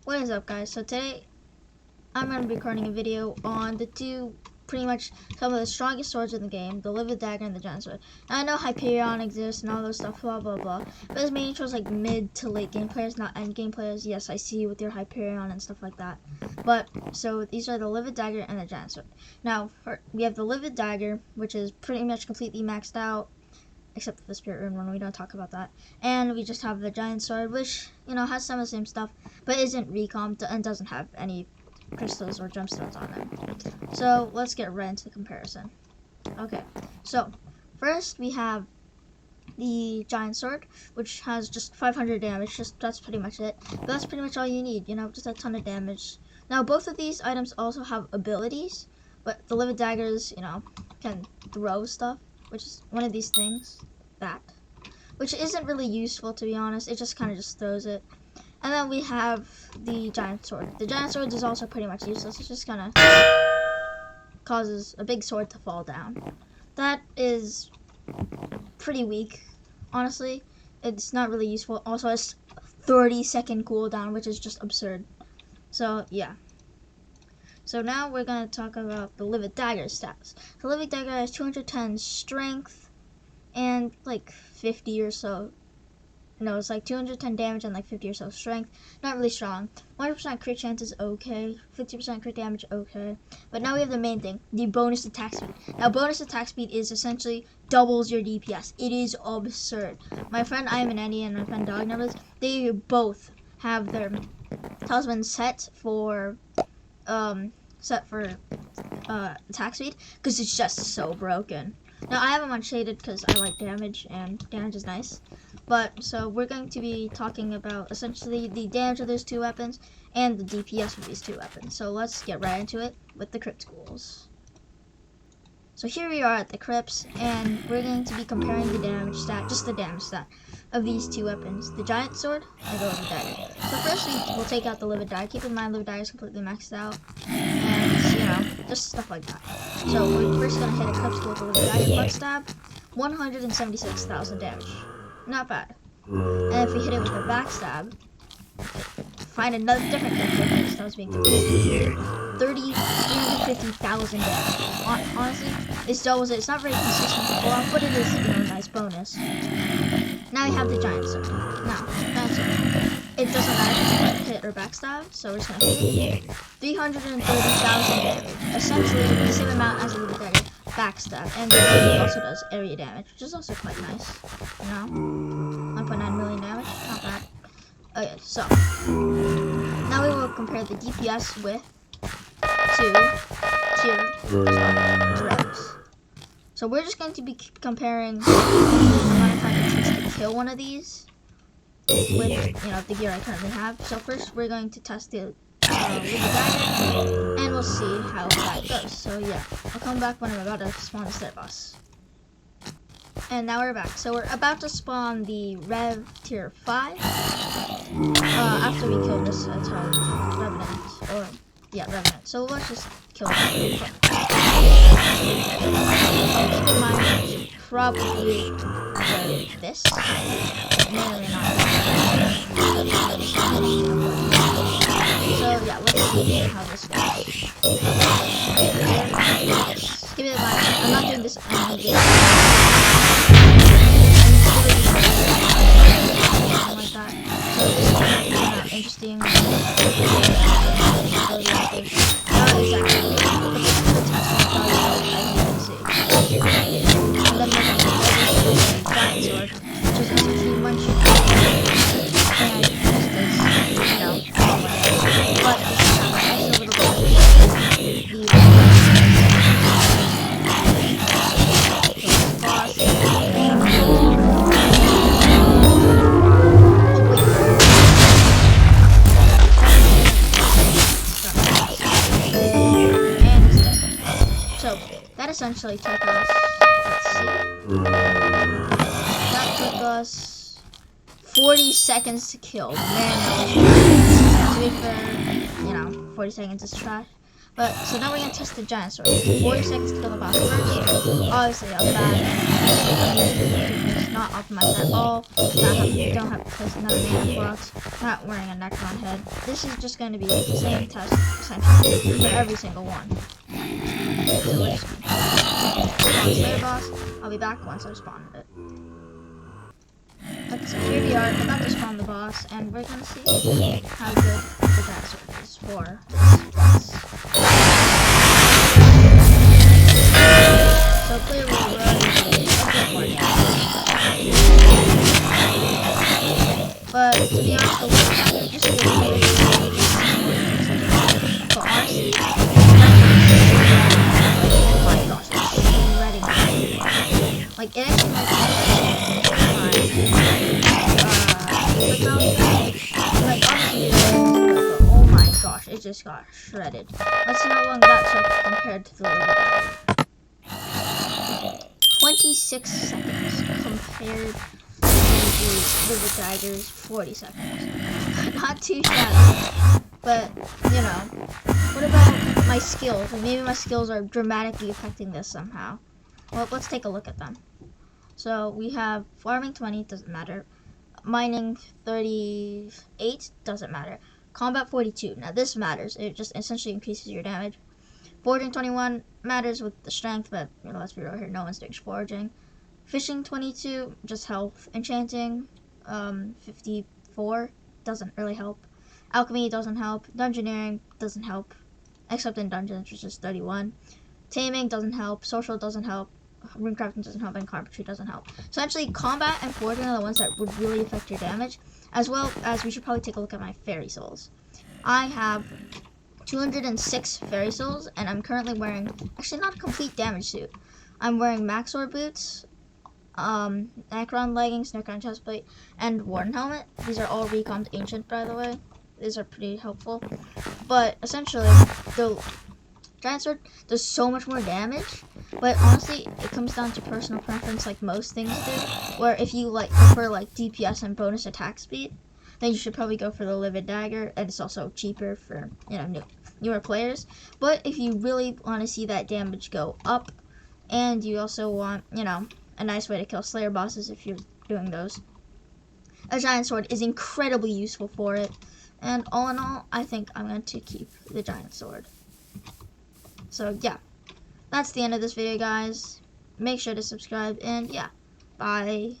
What is up, guys? So today I'm going to be recording a video on the two, pretty much some of the strongest swords in the game, the Livid Dagger and the Giant Sword. Now I know Hyperion exists and all those stuff, blah blah blah, but it's mainly towards like mid to late game players, not end game players. Yes, I see you with your Hyperion and stuff like that. But so these are the Livid Dagger and the Giant Sword. Now we have the Livid Dagger, which is pretty much completely maxed out, except for the Spirit Rune one. We don't talk about that. And we just have the Giant Sword, which, you know, has some of the same stuff, but isn't recomped and doesn't have any crystals or gemstones on them. So let's get right into the comparison. Okay, so first we have the Giant Sword, which has just 500 damage. That's pretty much it. But that's pretty much all you need, you know, just a ton of damage. Now both of these items also have abilities, but the Livid Daggers, you know, can throw stuff, which is one of these things, which isn't really useful, to be honest. It just kind of just throws it. And then we have the Giant Sword. The Giant Sword is also pretty much useless. It just kind of causes a big sword to fall down. That is pretty weak, honestly. It's not really useful. Also, it's 30-second cooldown, which is just absurd. So yeah. So now we're going to talk about the Livid Dagger stats. The Livid Dagger has 210 strength and like 50 or so. No, it's like 210 damage and like 50 or so strength. Not really strong. 100% crit chance is okay. 50% crit damage, okay. But now we have the main thing, the bonus attack speed. Now, bonus attack speed is essentially doubles your DPS. It is absurd. My friend I Am an Andy and my friend Dog Numbers, they both have their talisman set for attack speed because it's just so broken. Now I have them on shaded because I like damage and damage is nice. But so we're going to be talking about essentially the damage of those two weapons and the DPS of these two weapons. So let's get right into it with the crypt schools. So here we are at the crypts, and we're going to be comparing the damage stat, just the damage stat, of these two weapons, the Giant Sword and the Livid Dagger. So first we'll take out the Livid Dagger. Keep in mind Livid Dagger is completely maxed out, and you know, just stuff like that. So we're first going to hit a crypt school with the Livid Dagger. Butt stab, 176,000 damage. Not bad. And if we hit it with a backstab, find another different crypt that was being 350,000 damage. Honestly, this doubles it. It's not very consistent to pull off, but it is, you know, a nice bonus. Now we have the Giant Sword. Now, Giant Sword. It doesn't matter if it's hit or backstab, so we're just gonna hit it. 330,000 damage. Essentially the same amount as a Livid Dagger. Backstab, and it also does area damage, which is also quite nice. You know, 1.9 million damage, not bad. Okay, so now we will compare the DPS with two tier drugs. So we're just going to be comparing the amount of time it takes to kill one of these with, you know, the gear I currently have. So first we're going to test the Livid Dagger, and we'll see how that goes. So yeah, I'll come back when I'm about to spawn the Slayer boss. And now we're back. So we're about to spawn the Rev tier 5 after we kill this Revenant, or yeah, Revenant. So let's just kill him. Keep in mind, I should probably play this. It may or may not. So yeah, let's see how this goes. Keep it in mind, I'm not doing this immediately. Something like that. So this is not interesting. Not exactly. But this is the test one, as you can see. And then we're going to go to the Giant Sword, which is essentially one shoot. And this does, you know, but this is also a little bit essentially took us, let's see, that took us 40 seconds to kill. Man, to be fair, you know, 40 seconds is trash. But, so now we're gonna test the Giant Sword. 40 seconds to kill the boss first. Obviously, that was bad. It's not optimized at all. Don't have to place another mana box. Not wearing a Necron head. This is just going to be the same test essentially for every single one. So we're just going to spawn Slayer boss. I'll be back once I've spawned it. Okay, so here we are, about to spawn the boss, and we're gonna see how good the giant sword is for this boss. So clearly we're already doing a bit more damage. But to be honest, the Livid Dagger just gives me so honestly, oh my gosh, it's shredding. Like, it actually might like, obviously, oh my gosh, it just got shredded. Let's see how long that took compared to the Livid Dagger. 26 seconds compared to the Livid Dagger's 40 seconds. Not too shabby, but, you know. What about my skills? Like, maybe my skills are dramatically affecting this somehow. Well, let's take a look at them. So, we have farming 20, doesn't matter. Mining 38, doesn't matter. Combat 42, now this matters. It just essentially increases your damage. Foraging 21 matters with the strength, but you know, let's be real here, no one's doing foraging. Fishing 22, just health. Enchanting 54, doesn't really help. Alchemy doesn't help. Dungeoneering doesn't help, except in dungeons, which is 31. Taming doesn't help. Social doesn't help. Runecrafting doesn't help, and carpentry doesn't help. So actually, combat and foraging are the ones that would really affect your damage, as well as we should probably take a look at my fairy souls. I have 206 fairy souls, and I'm currently wearing, actually not a complete damage suit. I'm wearing Maxor boots, Necron leggings, Necron chestplate, and Warden helmet. These are all recommed ancient, by the way. These are pretty helpful. But essentially, the giant sword does so much more damage, but honestly, it comes down to personal preference, like most things do. Where if you like prefer like DPS and bonus attack speed, then you should probably go for the Livid Dagger, and it's also cheaper for, you know, newer players. But if you really want to see that damage go up, and you also want, you know, a nice way to kill Slayer bosses if you're doing those, a giant sword is incredibly useful for it. And all in all, I think I'm going to keep the giant sword. So yeah, that's the end of this video, guys. Make sure to subscribe, and yeah, bye.